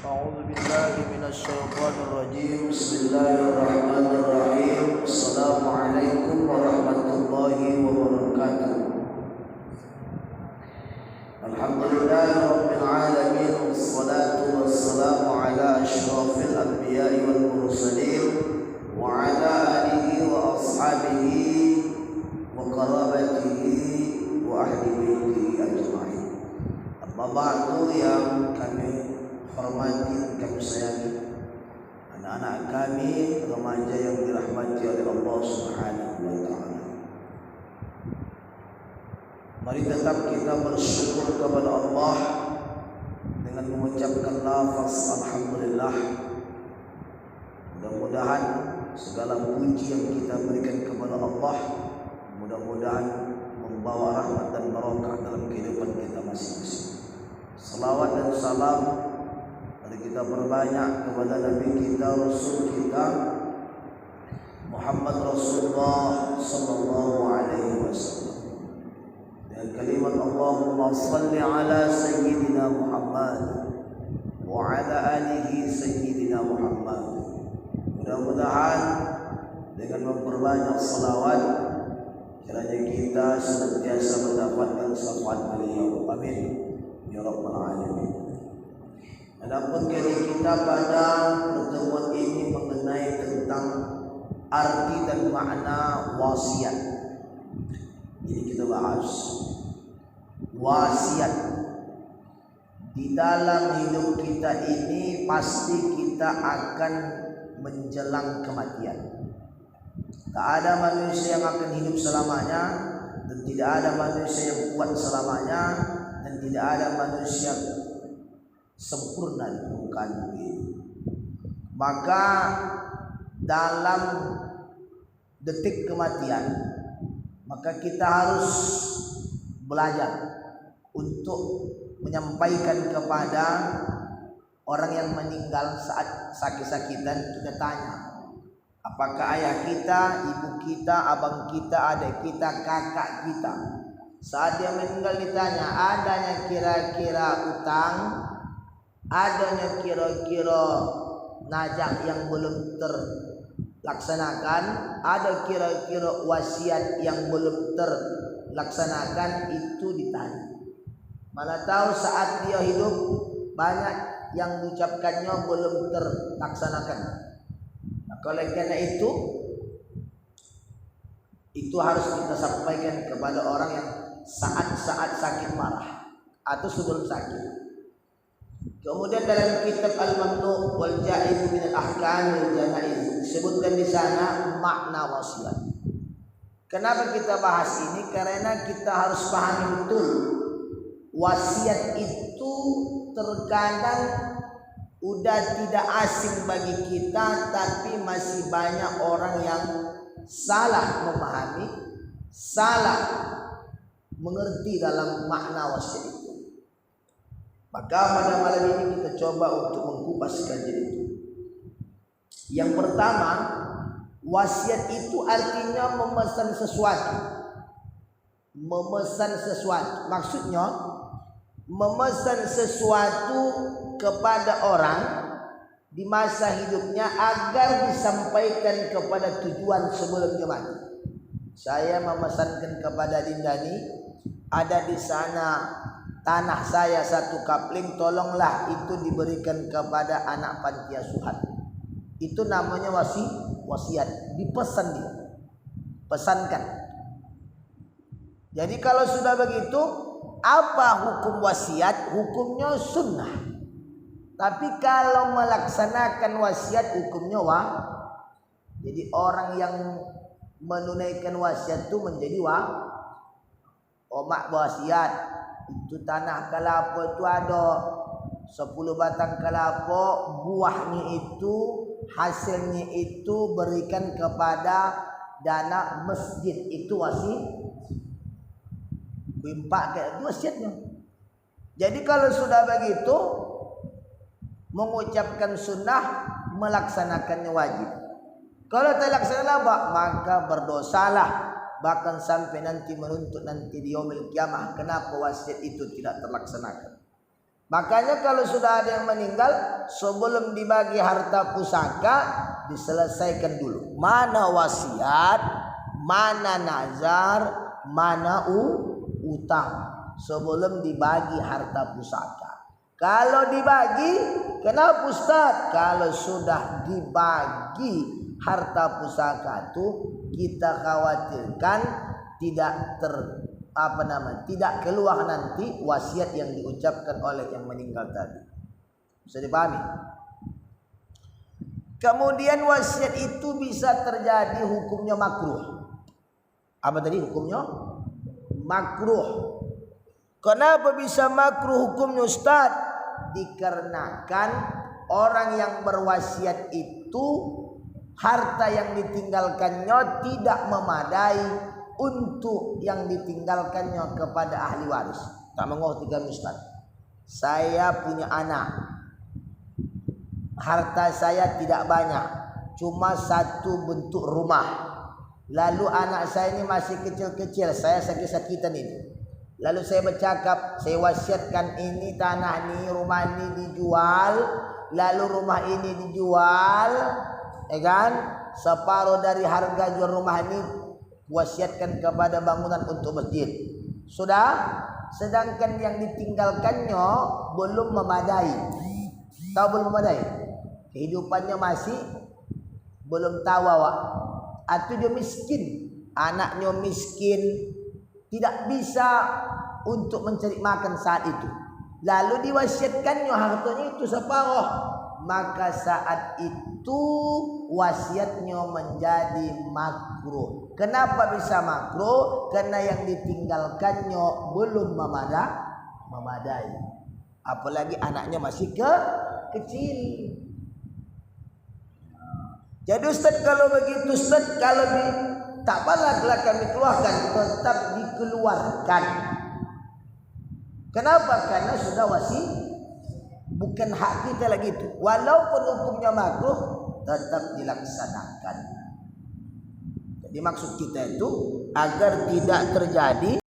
أعوذ بالله من الشيطان الرجيم بسم الله الرحمن الرحيم السلام عليكم ورحمة الله وبركاته الحمد لله رب العالمين والصلاة والسلام على أشرف الأنبياء والمرسلين وعلى آله وأصحابه وقرابته وأهل بيته أجمعين أما بعد yang kami hormati, kami sayangi anak-anak kami, remaja yang dirahmati oleh Allah Subhanahu wa taala. Mari tetap kita bersyukur kepada Allah dengan mengucapkan lafaz alhamdulillah. Mudah-mudahan segala puji yang kita berikan kepada Allah mudah-mudahan membawa rahmat dan barakah dalam kehidupan kita masing-masing. Salawat dan salam mari kita perbanyak kepada Nabi kita, Rasul kita Muhammad Rasulullah sallallahu alaihi wasallam. Dan kalimat Allahumma salli ala sayyidina Muhammad wa ala alihi sayyidina Muhammad. Mudah-mudahan dengan memperbanyak salawat kiranya kita senantiasa mendapatkan syafaat beliau. Amin ya rabbal alamin. Adapun kali kita pada pertemuan ini mengenai tentang arti dan makna wasiat. Jadi kita bahas wasiat. Di dalam hidup kita ini pasti kita akan menjelang kematian. Tak ada manusia yang akan hidup selamanya, dan tidak ada manusia yang kuat selamanya, dan tidak ada manusia sempurna di permukaan bumi. Maka dalam detik kematian, maka kita harus belajar untuk menyampaikan kepada orang yang meninggal saat sakit-sakitan. Kita tanya, apakah ayah kita, ibu kita, abang kita, adik kita, kakak kita, saat dia meninggal ditanya, adanya kira-kira utang, adanya kira-kira najak yang belum terlaksanakan, ada kira-kira wasiat yang belum terlaksanakan, itu ditanya. Mana tahu saat dia hidup banyak yang mengucapkannya belum terlaksanakan. Nah, oleh karena itu harus kita sampaikan kepada orang yang saat-saat sakit marah atau sebelum sakit. Kemudian dalam kitab Al-Mamnu' wal Ja'iz min al-Ahkamil Janaiz disebutkan di sana makna wasiat. Kenapa kita bahas ini? Karena kita harus pahami betul wasiat itu terkadang udah tidak asing bagi kita, tapi masih banyak orang yang salah memahami, salah mengerti dalam makna wasiat itu. Maka pada malam ini kita coba untuk mengupas kajian itu. Yang pertama, wasiat itu artinya memesan sesuatu. Memesan sesuatu. Maksudnya memesan sesuatu kepada orang di masa hidupnya agar disampaikan kepada tujuan sebelum dia mati. Saya memesankan kepada Dindani, ada di sana tanah saya 1 kapling, tolonglah itu diberikan kepada anak panti asuhan. Itu namanya wasiat, dipesan dia. Pesankan. Jadi kalau sudah begitu, apa hukum wasiat? Hukumnya sunnah. Tapi kalau melaksanakan wasiat hukumnya jadi orang yang menunaikan wasiat itu menjadi omak wasiat. Itu tanah kelapa itu ada 10 batang kelapa, buahnya itu, hasilnya itu berikan kepada dana masjid. Itu wasiat. Impak kayak itu wasiatnya. Jadi kalau sudah begitu, mengucapkan sunnah, melaksanakannya wajib. Kalau tak laksanakan maka berdosalah, bahkan sampai nanti menuntut nanti di yaumil kiamah kenapa wasiat itu tidak terlaksanakan. Makanya kalau sudah ada yang meninggal, sebelum dibagi harta pusaka diselesaikan dulu. Mana wasiat, mana nazar, mana utang, sebelum dibagi harta pusaka. Kalau dibagi, kenapa Ustaz? Kalau sudah dibagi harta pusaka itu, kita khawatirkan tidak tidak keluar nanti wasiat yang diucapkan oleh yang meninggal tadi. Bisa dipahami? Kemudian wasiat itu bisa terjadi hukumnya makruh. Apa tadi hukumnya? Makruh. Kenapa bisa makruh hukumnya Ustaz? Dikarenakan orang yang berwasiat itu harta yang ditinggalkannya tidak memadai untuk yang ditinggalkannya kepada ahli waris. Tak mengertikan Ustaz. Saya punya anak, harta saya tidak banyak, cuma satu bentuk rumah. Lalu anak saya ini masih kecil-kecil, saya sakit-sakitan ini. Lalu saya bercakap, saya wasiatkan ini tanah ini, rumah ini dijual. Lalu rumah ini dijual, kan? Separuh dari harga jual rumah ini wasiatkan kepada bangunan untuk masjid. Sudah, sedangkan yang ditinggalkannya belum memadai. Tahu belum memadai? Kehidupannya masih belum tahu awak. Atau dia miskin, anaknya miskin, tidak bisa untuk mencari makan saat itu. Lalu diwasiatkannya hartanya itu separuh. Maka saat itu wasiatnya menjadi makruh. Kenapa bisa makruh? Karena yang ditinggalkannya belum memadai. Apalagi anaknya masih kecil. Jadi Ustaz, kalau begitu Ustaz, kalau tak apalah kami keluarkan, tetap dikeluarkan. Kenapa? Karena sudah wasiat. Bukan hak kita lagi itu. Walaupun hukumnya makruh, tetap dilaksanakan. Jadi maksud kita itu agar tidak terjadi